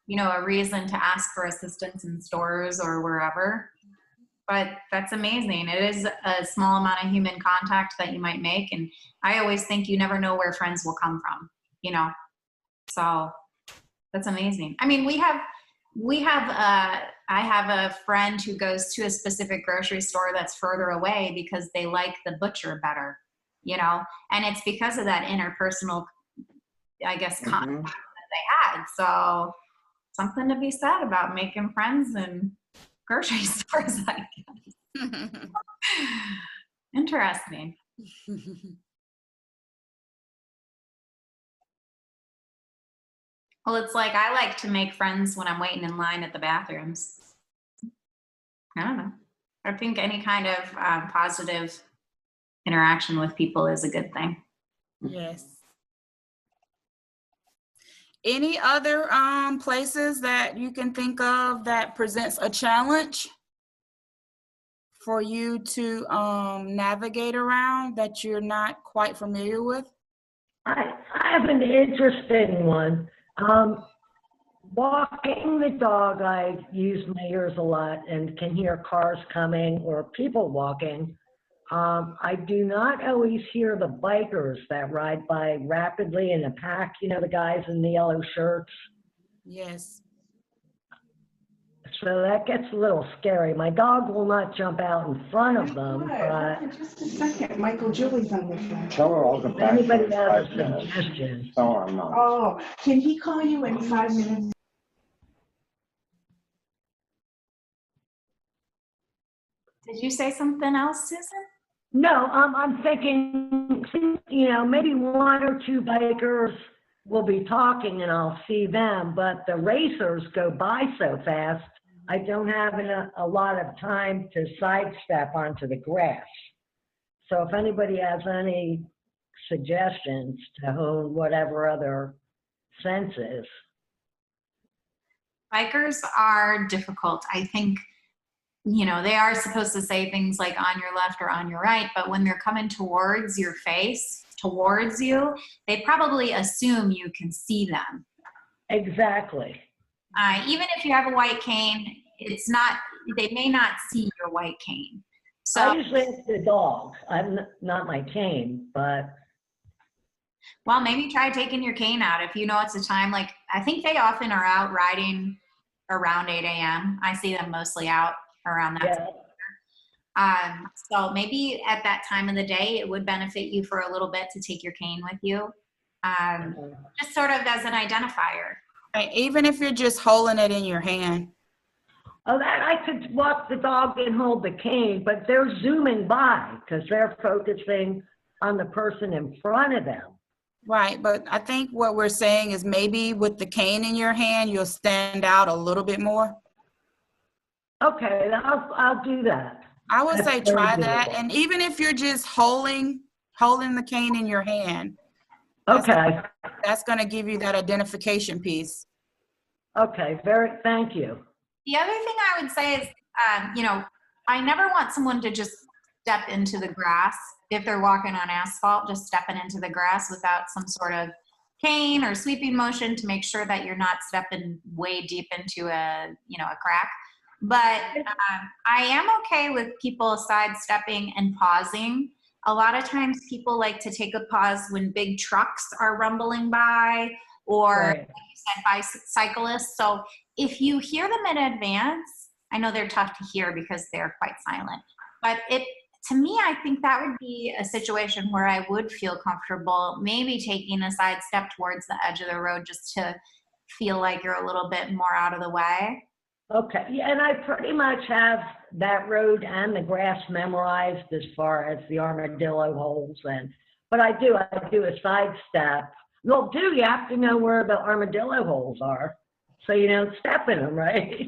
you know, a reason to ask for assistance in stores or wherever. but that's amazing. It is a small amount of human contact that you might make. And I always think you never know where friends will come from, you know? So that's amazing. I mean, I have a friend who goes to a specific grocery store that's further away because they like the butcher better, you know? And it's because of that interpersonal, I guess, contact that they had. So something to be said about making friends in grocery stores, I guess. Interesting. Well, it's like I like to make friends when I'm waiting in line at the bathrooms. I don't know. I think any kind of positive interaction with people is a good thing. Yes. Any other places that you can think of that presents a challenge for you to navigate around that you're not quite familiar with? I have an interesting one. Walking the dog, I use my ears a lot and can hear cars coming or people walking. I do not always hear the bikers that ride by rapidly in a pack, you know, the guys in the yellow shirts. Yes. So that gets a little scary. My dog will not jump out in front of them, but Hold on just a second. Michael, Julie's on the phone. Tell her I'll get if back to her anybody in has 5 a minutes. suggestion. Tell her I'm not. Oh, can he call you in 5 minutes? Did you say something else, Susan? No, I'm thinking, you know, maybe one or two bikers will be talking and I'll see them, but the racers go by so fast, I don't have a lot of time to sidestep onto the grass. So if anybody has any suggestions to hone whatever other senses. Bikers are difficult. I think, you know, they are supposed to say things like on your left or on your right, but when they're coming towards your face, towards you, they probably assume you can see them. Exactly. Even if you have a white cane, it's not, they may not see your white cane. So I usually ask the dog. I'm not my cane, but. well, maybe try taking your cane out if you know it's a time, like, I think they often are out riding around 8 a.m. I see them mostly out around that time. So maybe at that time of the day, it would benefit you for a little bit to take your cane with you, just sort of as an identifier. Right, even if you're just holding it in your hand. Oh, that I could walk the dog and hold the cane, but they're zooming by because they're focusing on the person in front of them. Right, but I think what we're saying is maybe with the cane in your hand, you'll stand out a little bit more. Okay, I'll do that. I would say That's very try that, doable. and even if you're just holding the cane in your hand, Okay, that's going to give you that identification piece. okay, thank you. The other thing I would say is, you know, I never want someone to just step into the grass if they're walking on asphalt, just stepping into the grass without some sort of cane or sweeping motion to make sure that you're not stepping way deep into a crack. But I am okay with people sidestepping and pausing. A lot of times people like to take a pause when big trucks are rumbling by or, Right. like you said, bicyclists. So if you hear them in advance, I know they're tough to hear because they're quite silent, but to me, I think that would be a situation where I would feel comfortable maybe taking a side step towards the edge of the road just to feel like you're a little bit more out of the way. Okay, yeah, and I pretty much have that road and the grass memorized as far as the armadillo holes, but I do a side step. Well, you have to know where the armadillo holes are, so you don't step in them, right?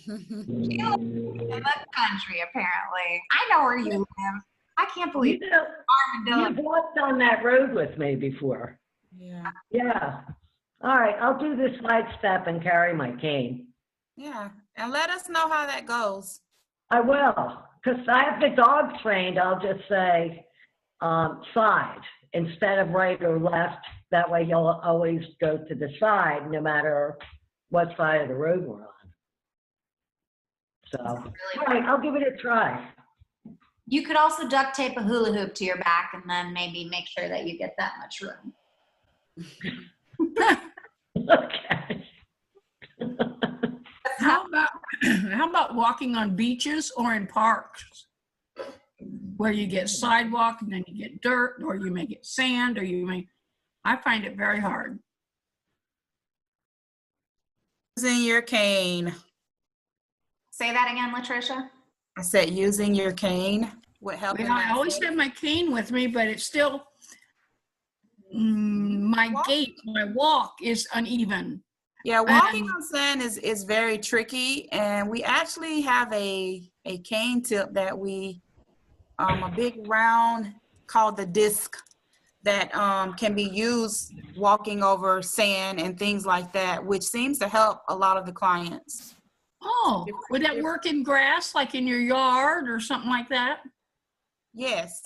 In the country, apparently. I know where you live. I can't believe You know, armadillo. you've walked on that road with me before. Yeah. Yeah. All right, I'll do this side step and carry my cane. Yeah, and let us know how that goes. I will, because I have the dog trained. I'll just say side instead of right or left. That way he'll always go to the side no matter what side of the road we're on. So, all right, I'll give it a try. You could also duct tape a hula hoop to your back and then maybe make sure that you get that much room. Okay. How about walking on beaches or in parks where you get sidewalk and then you get dirt, or you may get sand, or I find it very hard. Using your cane. Say that again, Latricia. I said using your cane would help. You know, I always have my cane with me, but it's still, my gait, my walk is uneven. Yeah, walking on sand is very tricky, and we actually have a cane tip that we, a big round called the disc that can be used walking over sand and things like that, which seems to help a lot of the clients. Oh, would that work in grass, like in your yard or something like that? Yes.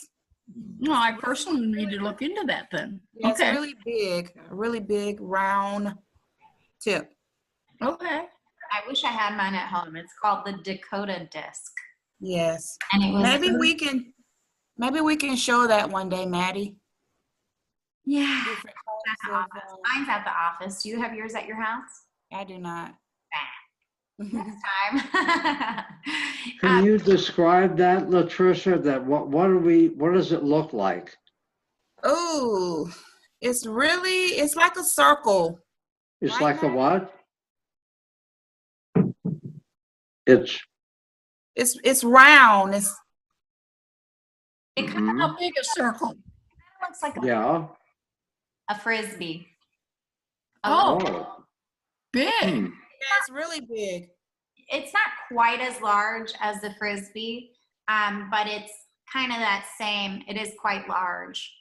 No, I personally need to look into that then. Yeah, Okay. It's really big round tip. Okay. I wish I had mine at home. It's called the Dakota disc. Yes. And it was maybe we can show that one day, Maddy. yeah. Different At the types office. of, Mine's at the office. Do you have yours at your house? I do not. Next time. Can you describe that, Latricia? That what does it look like? Oh, it's like a circle. It's Right, like a Maddy? what? It's round. It's It kind of How big a circle? looks like Yeah. a frisbee. Oh, Oh. big. Hmm. yeah, it's really big. It's not quite as large as the frisbee, but it's kind of that same. It is quite large.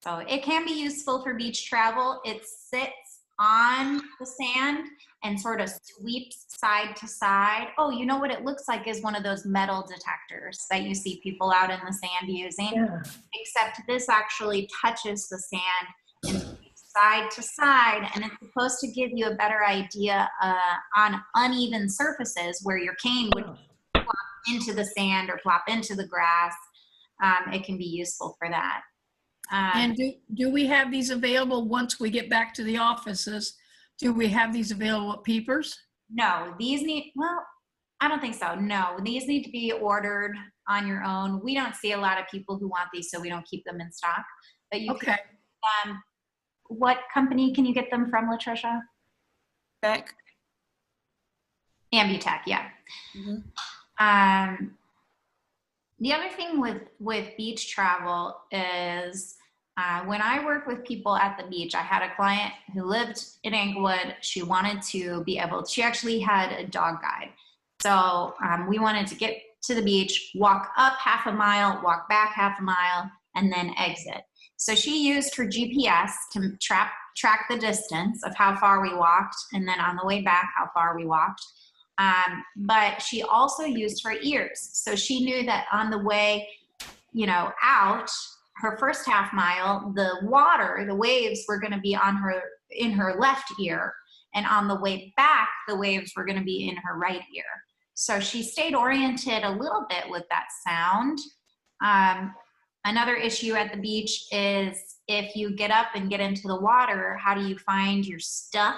So it can be useful for beach travel. It sits on the sand and sort of sweeps side to side. Oh, you know what it looks like is one of those metal detectors that you see people out in the sand using. Yeah. Except this actually touches the sand and sweeps side to side, and it's supposed to give you a better idea on uneven surfaces where your cane would plop into the sand or plop into the grass. It can be useful for that. And do we have these available once we get back to the offices? Do we have these available at Peepers? No, I don't think so. No, these need to be ordered on your own. We don't see a lot of people who want these, so we don't keep them in stock. But you Okay. can, what company can you get them from, Latricia? Back. Ambutech, yeah. Mm-hmm. The other thing with beach travel is when I work with people at the beach, I had a client who lived in Englewood. She wanted to be able, she actually had a dog guide. So we wanted to get to the beach, walk up half a mile, walk back half a mile, and then exit. So she used her GPS to track the distance of how far we walked, and then on the way back, how far we walked. But she also used her ears. So she knew that on the way, out, her first half mile, the waves were going to be in her left ear. And on the way back, the waves were going to be in her right ear. So she stayed oriented a little bit with that sound. Another issue at the beach is if you get up and get into the water, how do you find your stuff?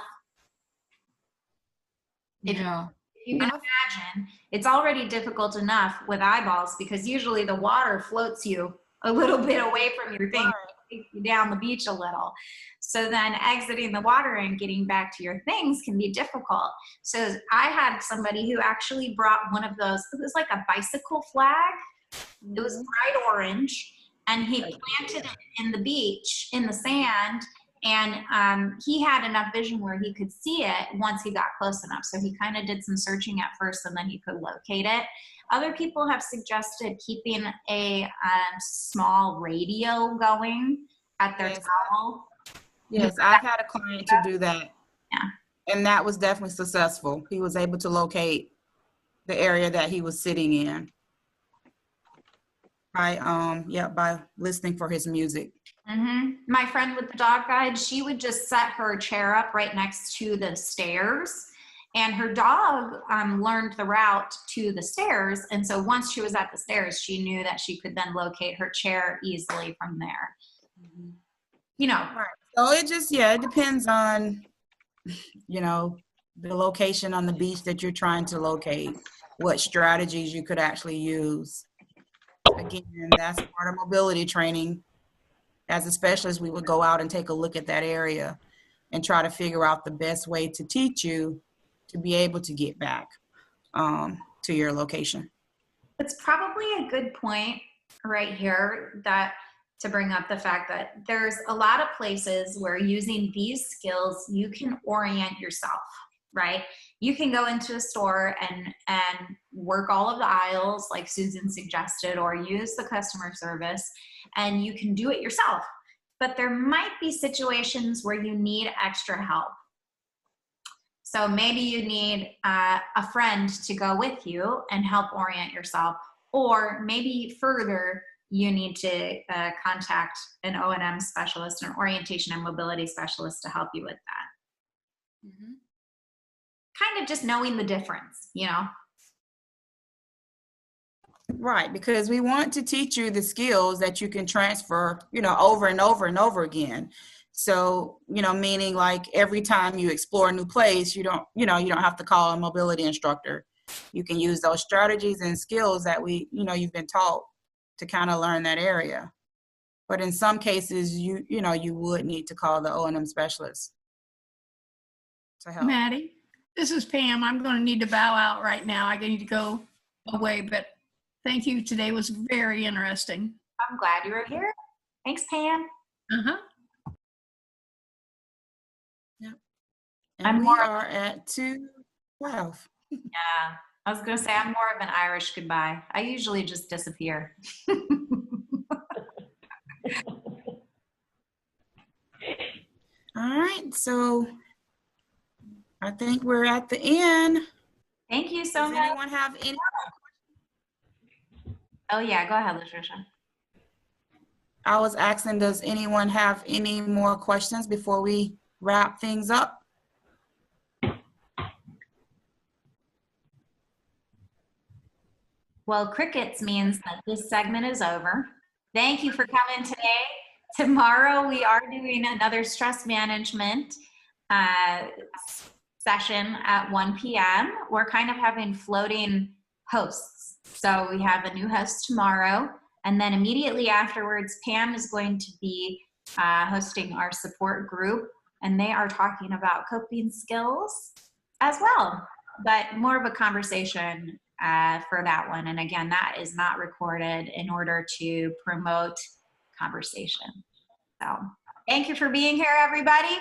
Yeah. You can imagine, it's already difficult enough with eyeballs because usually the water floats you a little bit away from your thing, takes you down the beach a little. So then exiting the water and getting back to your things can be difficult. So I had somebody who actually brought one of those, it was like a bicycle flag. It was bright orange, and he planted it in the beach, in the sand, and he had enough vision where he could see it once he got close enough. So he kind of did some searching at first, and then he could locate it. Other people have suggested keeping a small radio going at their towel. Yes, I've had a client to do that. Yeah. And that was definitely successful. He was able to locate the area that he was sitting in by listening for his music. Mm-hmm. My friend with the dog guide, she would just set her chair up right next to the stairs, And her dog learned the route to the stairs. And so once she was at the stairs, she knew that she could then locate her chair easily from there. You know. Right. So it just, it depends on, you know, the location on the beach that you're trying to locate, what strategies you could actually use. Again, that's part of mobility training. As a specialist, we would go out and take a look at that area and try to figure out the best way to teach you to be able to get back to your location. It's probably a good point right here that to bring up the fact that there's a lot of places where using these skills, you can orient yourself, right? You can go into a store and work all of the aisles like Susan suggested, or use the customer service, and you can do it yourself. But there might be situations where you need extra help. So maybe you need a friend to go with you and help orient yourself, or maybe further, you need to contact an O&M specialist, an orientation and mobility specialist to help you with that. Mm-hmm. Kind of just knowing the difference, you know? Right, because we want to teach you the skills that you can transfer, you know, over and over and over again. So, you know, meaning like every time you explore a new place, you don't have to call a mobility instructor. You can use those strategies and skills that you've been taught to kind of learn that area. But in some cases, you would need to call the O&M specialist to help. Maddy, this is Pam. I'm going to need to bow out right now. I need to go away, but thank you. Today was very interesting. I'm glad you were here. Thanks, Pam. Uh-huh. And we are at 2:12. Yeah, I was going to say I'm more of an Irish goodbye. I usually just disappear. All right, so I think we're at the end. Thank you so much. Does anyone have any? Oh yeah, go ahead, Latricia. I was asking, does anyone have any more questions before we wrap things up? Well, crickets means that this segment is over. Thank you for coming today. Tomorrow we are doing another stress management session at 1 p.m. We're kind of having floating hosts. So we have a new host tomorrow, and then immediately afterwards, Pam is going to be hosting our support group, and they are talking about coping skills as well, but more of a conversation for that one. And again, that is not recorded in order to promote conversation. So thank you for being here, everybody.